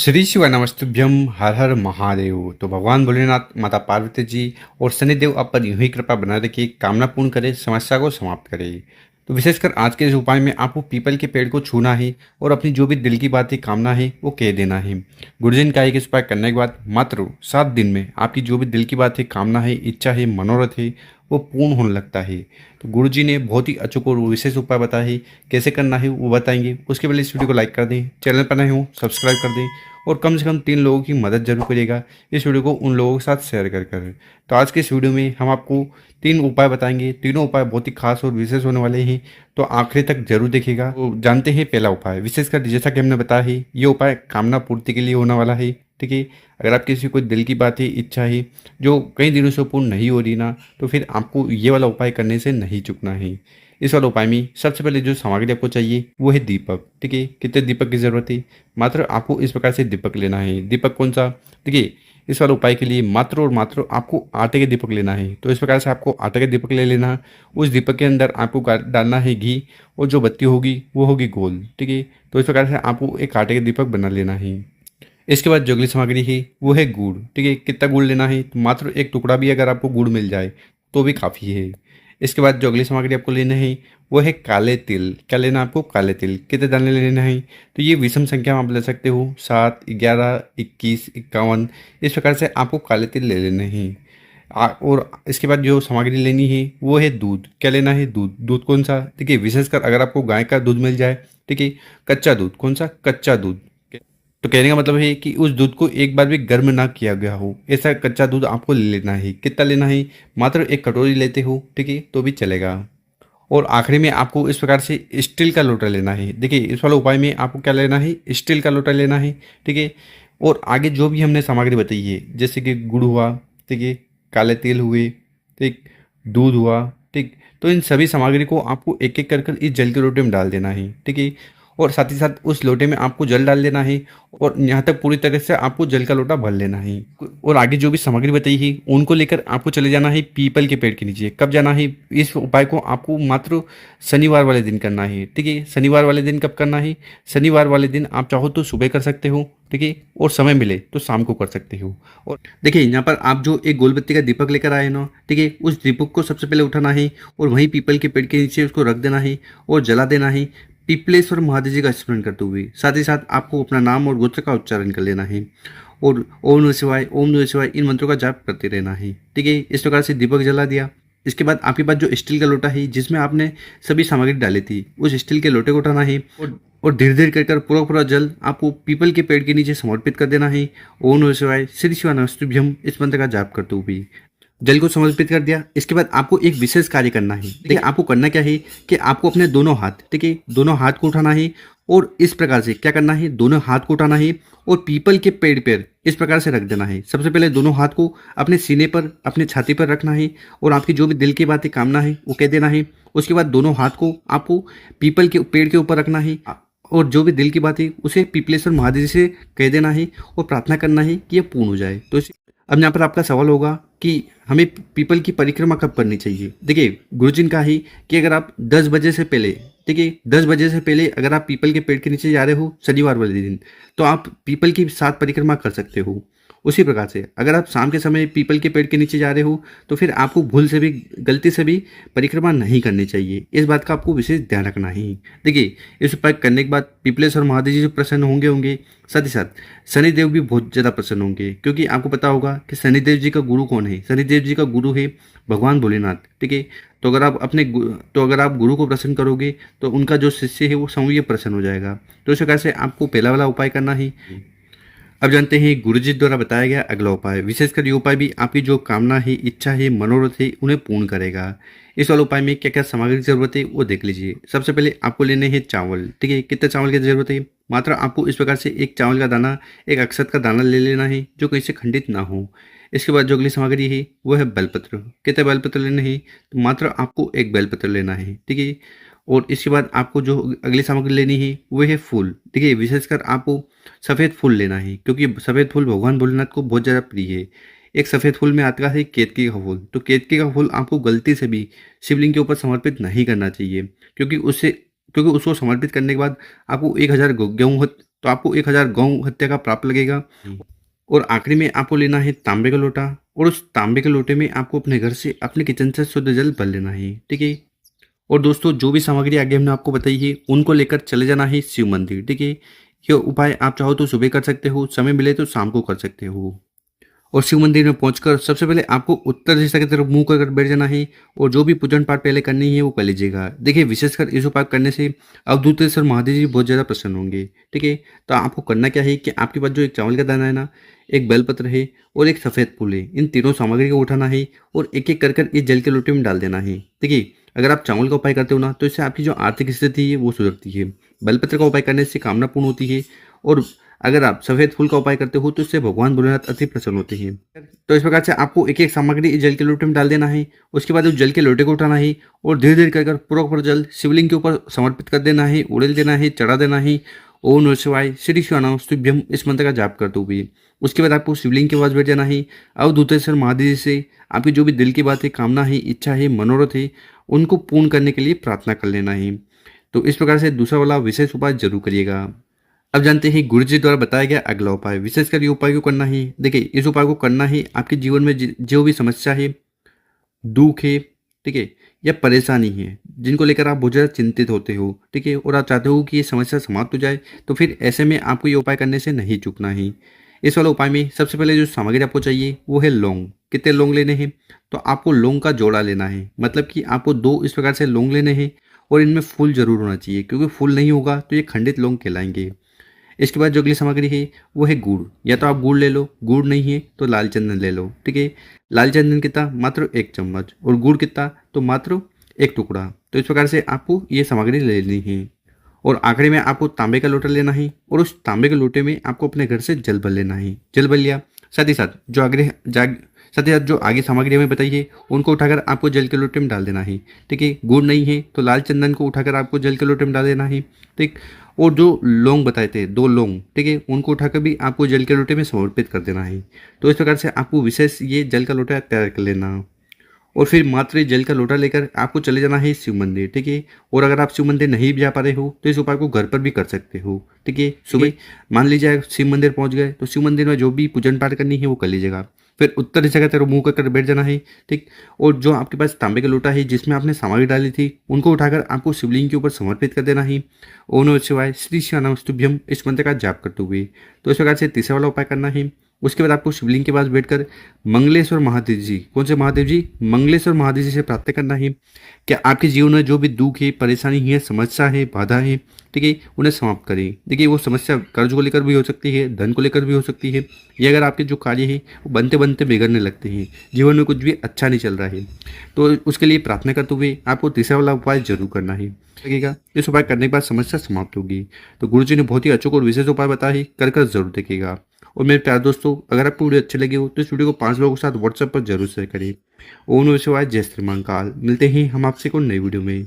श्री शिव नमस्तुभ्यम हर हर महादेव। तो भगवान भोलेनाथ, माता पार्वती जी और शनिदेव आप पर यूं ही कृपा बनाए रखिए, कामना पूर्ण करे, समस्या को समाप्त करे। तो विशेषकर आज के इस उपाय में आपको पीपल के पेड़ को छूना है और अपनी जो भी दिल की बात है, कामना है, वो कह देना है। गुरुजन का इस उपाय करने के बाद मात्र 7 दिन में आपकी जो भी दिल की बात है, कामना है, इच्छा है, मनोरथ है, वो पूर्ण होने लगता है। तो गुरुजी ने बहुत ही अचूक और विशेष उपाय बताया है, कैसे करना है वो बताएंगे। उसके पहले इस वीडियो को लाइक कर दें, चैनल पर नए हो सब्सक्राइब कर दें और कम से कम 3 लोगों की मदद जरूर करिएगा इस वीडियो को उन लोगों के साथ शेयर कर। तो आज के इस वीडियो में हम आपको 3 उपाय बताएंगे। तीनों उपाय बहुत ही खास और विशेष होने वाले हैं, तो आखिरी तक जरूर देखिएगा। तो जानते हैं पहला उपाय। विशेषकर जैसा कि हमने बताया है, ये उपाय कामना पूर्ति के लिए होने वाला है। ठीक है, अगर आप किसी कोई दिल की बात है, इच्छा है जो कई दिनों से पूर्ण नहीं हो रही ना, तो फिर आपको ये वाला उपाय करने से नहीं चूकना है। इस वाले उपाय में सबसे पहले जो सामग्री आपको चाहिए वो है दीपक। ठीक है, कितने दीपक की जरूरत है? मात्र आपको इस प्रकार से दीपक लेना है। दीपक कौन सा? देखिए, इस वाले उपाय के लिए मात्र और मात्र आपको आटे के दीपक लेना है। तो इस प्रकार से आपको आटे के दीपक ले लेना है। उस दीपक के अंदर आपको डालना है घी और जो बत्ती होगी वो होगी गोल। ठीक है, तो इस प्रकार से आपको एक आटे के दीपक बना लेना है। इसके बाद जो अगली सामग्री है वो है गुड़। ठीक है, कितना गुड़ लेना है? तो मात्र एक टुकड़ा भी अगर आपको गुड़ मिल जाए तो भी काफ़ी है। इसके बाद जो अगली सामग्री आपको लेना है वो है काले तिल। क्या लेना है आपको? काले तिल। कितने दाने लेना है? तो ये विषम संख्या में आप ले सकते हो, 7, 11, 21, 51। इस प्रकार से आपको काले तिल ले लेने हैं। और इसके बाद जो सामग्री लेनी है वो है दूध। क्या लेना है? दूध। दूध कौन सा? देखिए, विशेषकर अगर आपको गाय का दूध मिल जाए, ठीक है, कच्चा दूध। कौन सा? कच्चा दूध। तो कहने का मतलब है कि उस दूध को एक बार भी गर्म ना किया गया हो, ऐसा कच्चा दूध आपको ले लेना है। कितना लेना है? मात्र एक कटोरी लेते हो, ठीक है, तो भी चलेगा। और आखिरी में आपको इस प्रकार से स्टील का लोटा लेना है। देखिए, इस वाले उपाय में आपको क्या लेना है? स्टील का लोटा लेना है। ठीक है, और आगे जो भी हमने सामग्री बताई है, जैसे कि गुड़ हुआ, ठीक है, काले तिल हुए, ठीक, दूध हुआ, ठीक, तो इन सभी सामग्री को आपको एक एक कर इस जल के लोटे में डाल देना है। ठीक है, और साथ ही साथ उस लोटे में आपको जल डाल देना है और यहाँ तक पूरी तरह से आपको जल का लोटा भर लेना है। और आगे जो भी सामग्री बताई है उनको लेकर आपको चले जाना है पीपल के पेड़ के नीचे। कब जाना है? इस उपाय को आपको मात्र शनिवार वाले दिन करना है। ठीक है, शनिवार वाले दिन कब करना है? शनिवार वाले दिन आप चाहो तो सुबह कर सकते हो, ठीक है, और समय मिले तो शाम को कर सकते हो। और देखिए, यहाँ पर आप जो एक गोलबत्ती का दीपक लेकर आए ना, ठीक है, उस दीपक को सबसे पहले उठाना है और वहीं पीपल के पेड़ के नीचे उसको रख देना है और जला देना है, पीपलेश्वर महादेव जी का स्मरण करते हुए। साथ ही साथ आपको अपना नाम और गोत्र का उच्चारण कर लेना है और ओम नमः शिवाय, ओम नमः शिवाय इन मंत्रों का जाप करते रहना है। ठीक है, इस प्रकार से दीपक जला दिया। इसके बाद आपके पास जो स्टील का लोटा है जिसमें आपने सभी सामग्री डाली थी, उस स्टील के लोटे को उठाना है और धीरे धीरे कर पूरा पूरा जल आपको पीपल के पेड़ के नीचे समर्पित कर देना है। ओम नमः शिवाय, श्री शिवाय नमस्तुभ्यम इस मंत्र का जाप करते हुए जल को समर्पित कर दिया। इसके बाद आपको एक विशेष कार्य करना है। देखिए, आपको करना क्या है कि आपको अपने दोनों हाथ, ठीक है, दोनों हाथ को उठाना है और इस प्रकार से क्या करना है? दोनों हाथ को उठाना है और पीपल के पेड़ पर इस प्रकार से रख देना है। सबसे पहले दोनों हाथ को अपने सीने पर, अपने छाती पर रखना है और आपकी जो भी दिल की बातें, कामना है, वो कह देना है। उसके बाद दोनों हाथ को आपको पीपल के पेड़ के ऊपर रखना है और जो भी दिल की बात है उसे पीपलेश्वर महादेव जी से कह देना है और प्रार्थना करना है कि यह पूर्ण हो जाए। तो अब यहाँ पर आपका सवाल होगा कि हमें पीपल की परिक्रमा कब करनी चाहिए? देखिए, गुरुजी ने कहा है कि अगर आप 10 बजे से पहले, ठीक है, 10 बजे से पहले अगर आप पीपल के पेड़ के नीचे जा रहे हो शनिवार वाले दिन, तो आप पीपल की 7 परिक्रमा कर सकते हो। उसी प्रकार से अगर आप शाम के समय पीपल के पेड़ के नीचे जा रहे हो तो फिर आपको भूल से भी, गलती से भी परिक्रमा नहीं करनी चाहिए। इस बात का आपको विशेष ध्यान रखना है। देखिए, इस उपाय करने के बाद पीपलेश्वर महादेव जी प्रसन्न होंगे होंगे साथ ही साथ शनिदेव भी बहुत ज़्यादा प्रसन्न होंगे, क्योंकि आपको पता होगा कि शनिदेव जी का गुरु कौन है? शनिदेव जी का गुरु है भगवान भोलेनाथ। ठीक है, तो अगर आप गुरु को प्रसन्न करोगे तो उनका जो शिष्य है वो स्वयं प्रसन्न हो जाएगा। तो इस प्रकार से आपको पहला वाला उपाय करना है। अब जानते हैं गुरुजी द्वारा बताया गया अगला उपाय। विशेषकर ये उपाय भी आपकी जो कामना है, इच्छा है, मनोरथ है, उन्हें पूर्ण करेगा। इस वाले उपाय में क्या क्या सामग्री की जरूरत है वो देख लीजिए। सबसे पहले आपको लेने हैं चावल। ठीक है, कितने चावल की जरूरत है? मात्र आपको इस प्रकार से एक चावल का दाना, एक अक्षत का दाना ले लेना है जो कहीं से खंडित ना हो। इसके बाद जो अगली सामग्री है वो है बेलपत्र। कितने बेलपत्र लेने हैं? तो मात्र आपको एक बेलपत्र लेना है। ठीक है, और इसके बाद आपको जो अगली सामग्री लेनी है वो है फूल। देखिए, विशेषकर आपको सफ़ेद फूल लेना है क्योंकि सफ़ेद फूल भगवान भोलेनाथ को बहुत ज़्यादा प्रिय है। एक सफ़ेद फूल में आता है केतकी का फूल। तो केतकी का फूल आपको गलती से भी शिवलिंग के ऊपर समर्पित नहीं करना चाहिए, क्योंकि उसको समर्पित करने के बाद आपको 1000 गेहूँ तो आपको 1000 गौ हत्या का प्राप्त लगेगा। और आखिरी में आपको लेना है तांबे का लोटा, और उस तांबे के लोटे में आपको अपने घर से, अपने किचन से शुद्ध जल भर लेना है, ठीक है। और दोस्तों, जो भी सामग्री आगे हमने आपको बताई है उनको लेकर चले जाना है शिव मंदिर, ठीक है। ये उपाय आप चाहो तो सुबह कर सकते हो, समय मिले तो शाम को कर सकते हो। और शिव मंदिर में पहुंचकर सबसे पहले आपको उत्तर दिशा की तरफ मुंह कर बैठ जाना है, और जो भी पूजन पाठ पहले करनी है वो कर लीजिएगा। देखिए, विशेषकर इस उपाय करने से अवधूतेश्वर महादेव जी बहुत ज़्यादा प्रसन्न होंगे, ठीक है। तो आपको करना क्या है कि आपके पास जो एक चावल का दाना है ना, एक बेलपत्र है और एक सफ़ेद फूल है, इन तीनों सामग्री को उठाना है और एक एक कर इस जल के लोटे में डाल देना है। देखिए, अगर आप चावल का उपाय करते हो ना, तो इससे आपकी जो आर्थिक स्थिति है वो सुधरती है। बेलपत्र का उपाय करने से कामना पूर्ण होती है, और अगर आप सफ़ेद फूल का उपाय करते हो तो इससे भगवान भोलेनाथ अति प्रसन्न होते हैं। तो इस प्रकार से आपको एक एक सामग्री इस जल के लोटे में डाल देना है। उसके बाद उस जल के लोटे को उठाना है और धीरे धीरे कर पूरा जल शिवलिंग के ऊपर समर्पित कर देना है, उड़ेल देना है, चढ़ा देना है। ओम नमः शिवाय, श्री शिवानामस्तुभ्यम, इस मंत्र का जाप करते हुए उसके बाद आपको शिवलिंग के पास बैठ जाना है। अवधूतेश्वर महादेव जी से आपकी जो भी दिल की बात है, कामना है, इच्छा है, मनोरथ है, उनको पूर्ण करने के लिए प्रार्थना कर लेना है। तो इस प्रकार से दूसरा वाला विशेष उपाय जरूर करिएगा। अब जानते हैं गुरु जी द्वारा बताया गया अगला उपाय। विशेषकर ये उपाय क्यों करना है? देखिए, इस उपाय को करना है आपके जीवन में जो भी समस्या है, दुख है, ठीक है, या परेशानी है, जिनको लेकर आप बहुत ज़्यादा चिंतित होते हो, ठीक है, और आप चाहते हो कि ये समस्या समाप्त हो जाए, तो फिर ऐसे में आपको ये उपाय करने से नहीं चूकना है। इस वाले उपाय में सबसे पहले जो सामग्री आपको चाहिए वो है लौंग। कितने लौंग लेने हैं? तो आपको लौंग का जोड़ा लेना है, मतलब कि आपको 2 इस प्रकार से लौंग लेने हैं, और इनमें फूल जरूर होना चाहिए, क्योंकि फूल नहीं होगा तो ये खंडित लौंग कहलाएंगे। इसके बाद जो अगली सामग्री है वो है गुड़। या तो आप गुड़ ले लो, गुड़ नहीं है तो लाल चंदन ले लो, ठीक है। लाल चंदन कितना? मात्र 1 चम्मच। और गुड़ कितना? तो मात्र 1 टुकड़ा। तो इस प्रकार से आपको ये सामग्री ले लेनी है। और आखिरी में आपको तांबे का लोटा लेना है, और उस तांबे के लोटे में आपको अपने घर से जल भर लेना है। जल भर लिया, साथ ही साथ जो आगे सामग्री हमें बताई है उनको उठाकर आपको जल के लोटे में डाल देना है, ठीक है। गुड़ नहीं है तो लाल चंदन को उठाकर आपको जल के लोटे में डाल देना है, ठीक। और जो लौंग बताए थे, 2 लौंग, ठीक है, उनको उठाकर भी आपको जल के लोटे में समर्पित कर देना है। तो इस प्रकार से आपको विशेष ये जल का लोटा तैयार कर लेना, और फिर मात्र जल का लोटा लेकर आपको चले जाना है शिव मंदिर, ठीक है। और अगर आप शिव मंदिर नहीं भी जा पा रहे हो तो इस उपाय को घर पर भी कर सकते हो, ठीक है। सुबह मान लीजिए शिव मंदिर पहुंच गए तो शिव मंदिर में जो भी पूजन पाठ करनी है वो कर लीजिएगा। फिर उत्तर दिशा की तरफ मुंह कर बैठ जाना है, ठीक। और जो आपके पास तांबे का लोटा है जिसमें आपने सामग्री डाली थी उनको उठाकर आपको शिवलिंग के ऊपर समर्पित कर देना है। ओम नमः शिवाय, श्री शिवानामस्तुभ्यम, इस मंत्र का जाप करते हुए। तो इस प्रकार से तीसरा वाला उपाय करना है। उसके बाद आपको शिवलिंग के पास बैठकर मंगलेश्वर महादेव जी, कौन से महादेव जी? मंगलेश्वर महादेव जी से प्रार्थना करना है कि आपके जीवन में जो भी दुख है, परेशानी है, समस्या है, बाधा है, ठीक है, उन्हें समाप्त करें। देखिए, वो समस्या कर्ज को लेकर भी हो सकती है, धन को लेकर भी हो सकती है, या अगर आपके जो कार्य है वो बनते बनते बिगड़ने लगते हैं, जीवन में कुछ भी अच्छा नहीं चल रहा है, तो उसके लिए प्रार्थना करते हुए आपको तीसरा वाला उपाय जरूर करना है। लगेगा इस उपाय करने के बाद समस्या समाप्त होगी। तो गुरु जी ने बहुत ही अचूक और विशेष उपाय बताया है, कर जरूर देखिएगा। और मेरे प्यारे दोस्तों, अगर आपको वीडियो अच्छी लगी हो तो इस वीडियो को 5 लोगों के साथ व्हाट्सएप पर जरूर शेयर करें। ओम नमः शिवाय, जय श्री महाकाल। मिलते हैं हम आपसे कोई नई वीडियो में।